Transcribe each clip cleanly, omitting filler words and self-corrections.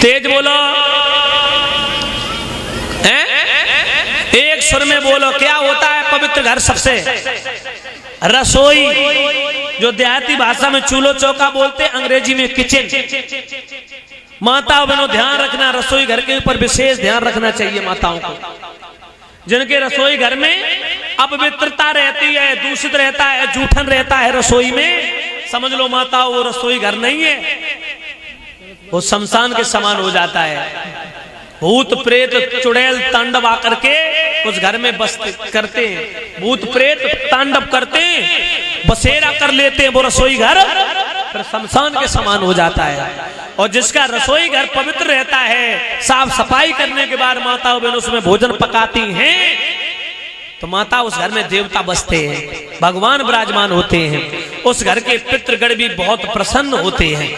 तेज बोलो, एक सुर में बोलो। क्या होता है पवित्र घर? सबसे रसोई, जो देहाती भाषा में चूल्हो चौका बोलते, अंग्रेजी में किचन। माताओं बहनों ध्यान रखना, रसोई घर के ऊपर विशेष ध्यान रखना चाहिए माताओं को। जिनके रसोई घर में अपवित्रता रहती है, दूषित रहता है, जूठन रहता है रसोई में, समझ लो माताओं वो रसोई घर नहीं है, वो शमशान के समान हो जाता है। भूत प्रेत चुड़ैल तांडव आकर के उस घर में बस करते हैं, भूत प्रेत तांडव करते हैं, बसेरा कर लेते हैं, वो रसोई घर फिर शमशान के समान हो जाता है। और जिसका रसोई घर पवित्र रहता है, साफ सफाई करने के बाद माताओं बहनों उसमें भोजन पकाती हैं, तो माता उस घर में देवता बसते हैं, भगवान विराजमान होते हैं, उस घर के पितृगण भी बहुत प्रसन्न होते हैं।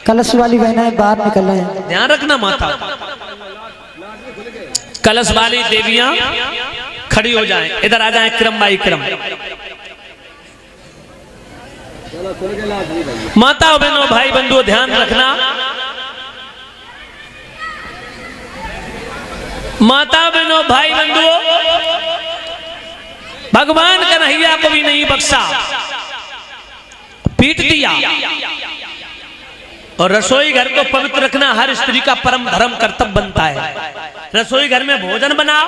कलश वाली बहनें बाहर निकल रहे हैं, ध्यान रखना माता। कलश वाली देवियां खड़ी हो जाएं, इधर आ जाएं क्रम बाई क्रम। माताओं बहनों भाई बंधुओं ध्यान रखना, माता बहनों भाई बंधुओं, भगवान कन्हैया को भी नहीं बख्शा, पीट दिया। और रसोई घर को पवित्र रखना हर स्त्री का परम धर्म कर्तव्य बनता है। रसोई घर में भोजन बनाओ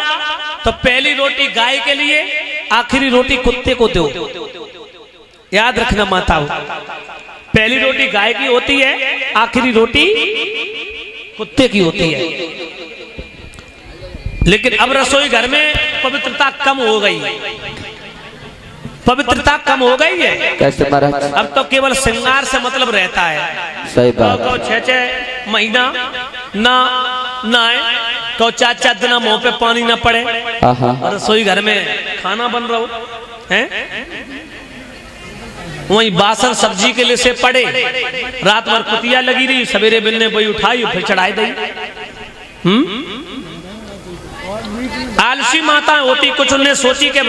तो पहली रोटी गाय के लिए, आखिरी रोटी कुत्ते को दो। याद रखना माताओं, पहली रोटी गाय की होती है, आखिरी रोटी कुत्ते की होती है। लेकिन अब रसोई घर में पवित्रता कम हो गई, पवित्रता कम हो गई है। कैसे महाराज? अब तो केवल श्रृंगार से मतलब रहता है। सही बात। तो 6-6 महीना ना नहाए तो 4-4 दिन मुंह पे पानी ना पड़े, और रसोई घर में खाना बन रहा हो है, वही बासन सब्जी के लिए से पड़े, रात भर कुतिया लगी रही, सवेरे बिल ने वही उठाई फिर चढ़ाई दी। आलसी माता होती, कुछ उन्हें सोची कि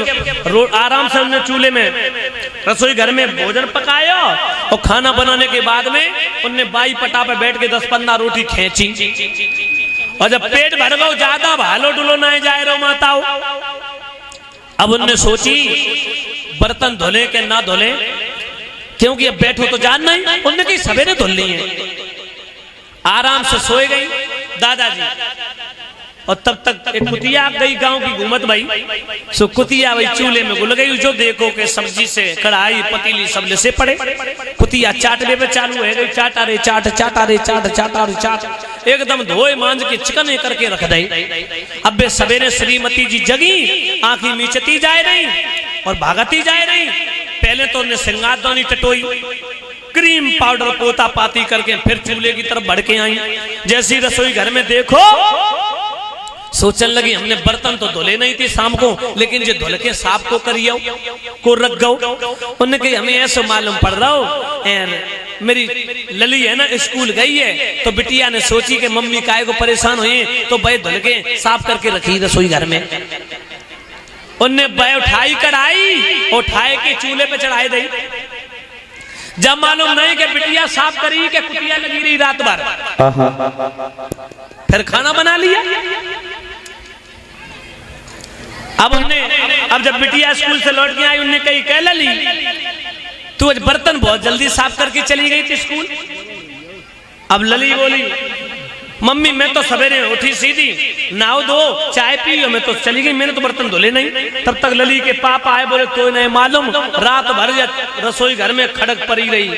आराम से उन्हें चूल्हे में रसोई घर में भोजन पकाया, और खाना बनाने के बाद में उन्हें बाई पटा पे बैठ के 10-15 रोटी खींची, और जब पेट भर गो ज्यादा भालो डुलो ना जाए रहो माताओं। अब उन्हें सोची बर्तन धोले के ना धोले, क्योंकि अब बैठो तो जान नहीं, उन्हें कहीं सवेरे धुल ली है। आराम से सोए गई दादाजी, और तब तक एक कुतिया गई गांव की घूमत भाई, सो कुतिया भाई चूल्हे में घुल गई। जो देखो के सब्जी से कढ़ाई पतीली सब से पड़े, कुतिया चाटने पे चालू है गई, चाटा रे चाट, चाटा रे चाट, चाटा रे चाट, एकदम धोए मांझ के चिकने करके रख दई। अब बे सवेरे श्रीमती जी जगी, आंखी मीचती जाए रही और भागती जाए रही। पहले तो उन्हें श्रृंगारदानी टटोई, क्रीम पाउडर पोता पाती करके फिर चूल्हे की तरफ बढ़ के आई। जैसी रसोई घर में देखो, सोचने लगी हमने बर्तन तो धुले नहीं थे शाम को, लेकिन जो धुल के साफ को करियो को रख गो। उन्होंने कही हमें ऐसा मालूम पड़ रहा हो, मेरी लली है ना स्कूल गई है, तो बिटिया ने सोची कि मम्मी काहे को परेशान हुई, तो भाई धुल के साफ करके रखी रसोई घर में। उनने भाई उठाई कढ़ाई, उठाए के चूल्हे पे चढ़ाई दी। जब मालूम नहीं कि बिटिया साफ करी कि कुतिया लगी रही रात भर, फिर खाना बना लिया। अब जब बिटिया स्कूल से लौट के आई, उन्हें कही कह लली तू आज बर्तन बहुत जल्दी साफ करके चली गई थी स्कूल। अब लली बोली मम्मी मैं तो सवेरे उठी सीधी, नाव दो चाय पी, मैं तो चली गई, मैंने तो बर्तन धुले नहीं। तब तक लली के पापा आए, बोले कोई नहीं मालूम, रात भर रसोई घर में खड़क पड़ी रही,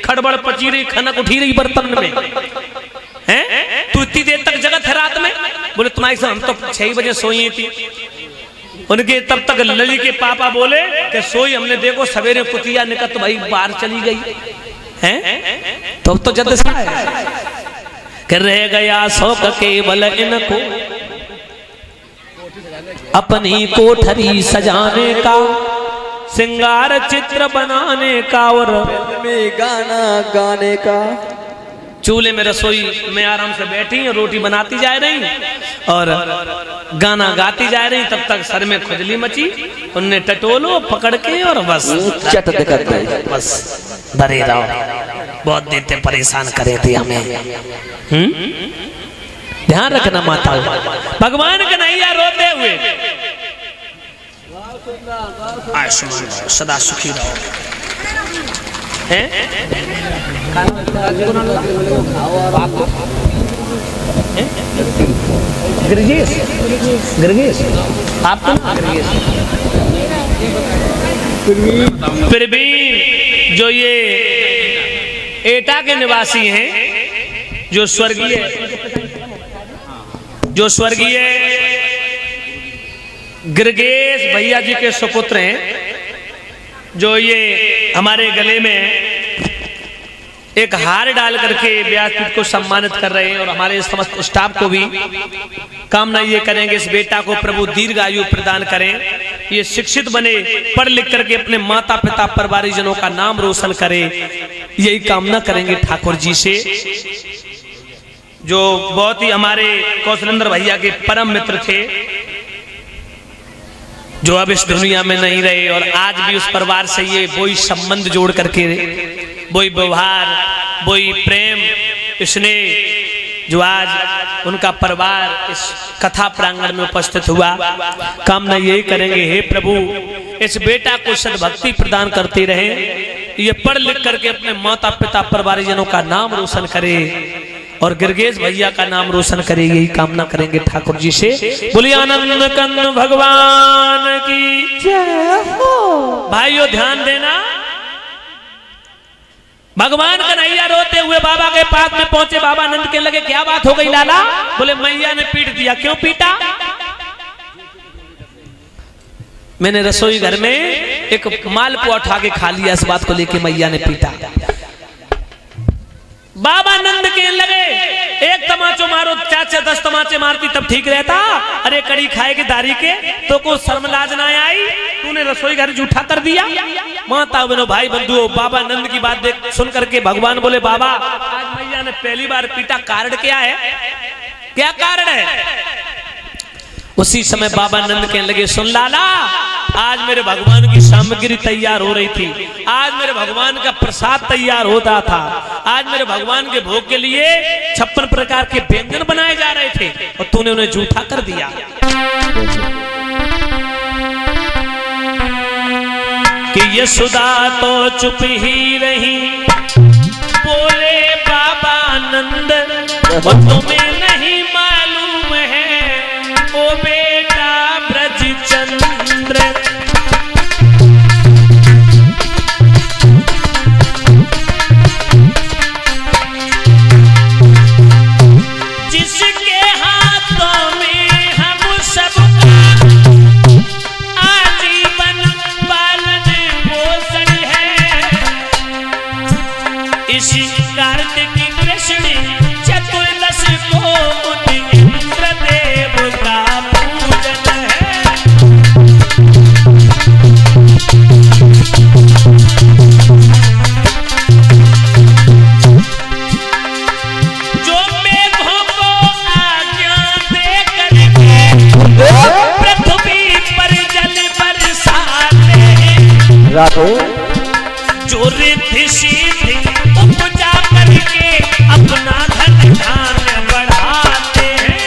खड़बड़ पची रही, खनक उठी रही बर्तन में, हैं तू इतनी देर तक जगत है रात में। बोले तुम्हारी से हम तो 6 बजे सोई थी। उनके तब तक लली के पापा बोले कि सोई हमने, देखो सवेरे कुतिया निकट भाई बाहर चली गई हैं, तो अब तो जद से कर रह गया शौक केवल इनको अपनी कोठरी सजाने का, श्रृंगार चित्र बनाने का, और में गाना गाने का। चूल्हे में रसोई में आराम से बैठी, रोटी बनाती जा रही और गाना गाती जा रही। तब तक सर में खुजली मची, उनने टटोलो पकड़ के और बस चट कर गई। बस धरे रहो, बहुत देते परेशान करे थे हमें। ध्यान रखना माताओं, भगवान कन्हैया रोते हुए आयुष्मान रहो, सदा सुखी रहो। हैं? गिरगेश, गिरगेश, आप तो फिर भी जो ये एटा के निवासी हैं, जो स्वर्गीय गिरगेश भैया जी के सुपुत्र हैं, जो ये हमारे गले में एक हार डाल करके व्यासपीठ को सम्मानित कर रहे हैं, और हमारे समस्त स्टाफ को भी कामना ये करेंगे इस बेटा को प्रभु दीर्घायु प्रदान करें, ये शिक्षित बने, पढ़ लिख करके अपने माता पिता परिवारजनों का नाम रोशन करे, यही कामना करेंगे ठाकुर जी से, जो बहुत ही हमारे कौशलेंद्र भैया के परम मित्र थे, जो अब इस दुनिया में नहीं रहे, और आज भी उस परिवार से ये वही संबंध जोड़ करके, वही व्यवहार, वही प्रेम, इसने जो आज उनका परिवार इस कथा प्रांगण में उपस्थित हुआ, कामना यही करेंगे हे प्रभु इस बेटा को सद्भक्ति प्रदान करते रहे, ये पढ़ लिख करके अपने माता पिता परिवारजनों का नाम रोशन करे, और गिरगेश भैया का नाम रोशन करे, यही कामना करेंगे ठाकुर जी से। बोलिए आनंद कंद भगवान की जय हो। भाइयों ध्यान देना, भगवान कन्हैया रोते हुए बाबा के पास में पहुंचे। बाबा नंद के लगे क्या बात हो गई लाला? बोले मैया ने पीट दिया। क्यों पीटा? मैंने रसोई घर में एक मालपुआ उठा के खा लिया, इस बात को लेके मैया ने पीटा। बाबा नंद के लगे एक तमाचो मारो, 4 10 तमाचे मारती तब ठीक रहता। अरे कड़ी खाएगी दारी के तो को शर्म लाज ना आई, तूने रसोई घर जूठा कर दिया। माता बहनों भाई बंधुओं, बाबा नंद की बात देख सुन करके भगवान बोले बाबा आज मैया ने पहली बार पीटा, कारण क्या है? क्या कारण है? उसी समय बाबा नंद कहने लगे सुन लाला, आज मेरे भगवान की सामग्री तैयार हो रही थी, आज मेरे भगवान का प्रसाद तैयार होता था, आज मेरे भगवान के भोग के लिए 56 प्रकार के व्यंजन बनाए जा रहे थे, और तूने उन्हें झूठा कर दिया। कि यशोदा तो चुप ही रही, बोले बाबा नंद और तुम्हें नहीं मालूम है ओ बेटा ब्रजचंद्र, जिसके हाथों में हम सबका आजीवन पालन पोषण है, इसी कार्तिक कृष्ण चतुर्दश को उन इंद्रदेव का पूजन है। जो मेघों को आज्ञा दे करके पृथ्वी पर जल बरसाते हैं, जो रिद्धि सिद्धि उपजा करके अपना धन धान्य बढ़ाते हैं,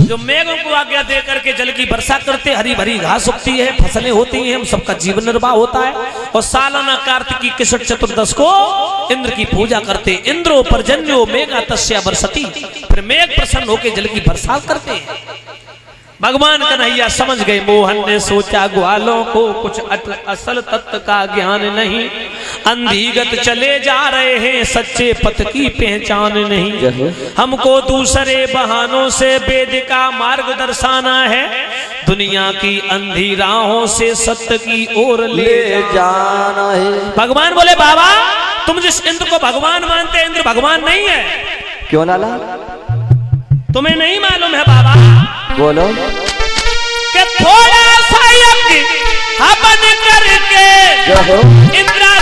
जो मेघों को आज्ञा दे करके जल की वर्षा करते, हरी भरी घास उगती है, फसलें होती हैं, हम सबका जीवन निर्वाह होता है, और सालाना कार्तिकी कृष्ण चतुर्दश को इंद्र की पूजा करते। इंद्रो पर्जन्यो मेघा तस्या बरसती, फिर मेघ प्रसन्न होकर जल की वर्षा करते हैं। भगवान कन्हैया समझ गए, मोहन ने सोचा ग्वालों को कुछ असल तत्व का ज्ञान नहीं, अंधीगत चले जा रहे हैं, सच्चे पथ की पहचान नहीं, हमको दूसरे बहानों से वेद का मार्ग दर्शाना है, दुनिया की अंधी राहों से सत्य की ओर ले जाना है। भगवान बोले बाबा तुम जिस इंद्र को भगवान मानते हैं, इंद्र भगवान नहीं है। क्यों लाला? तुम्हें नहीं मालूम है बाबा? बोलो। कि थोड़ा सा यज्ञ हवन करके इंद्रा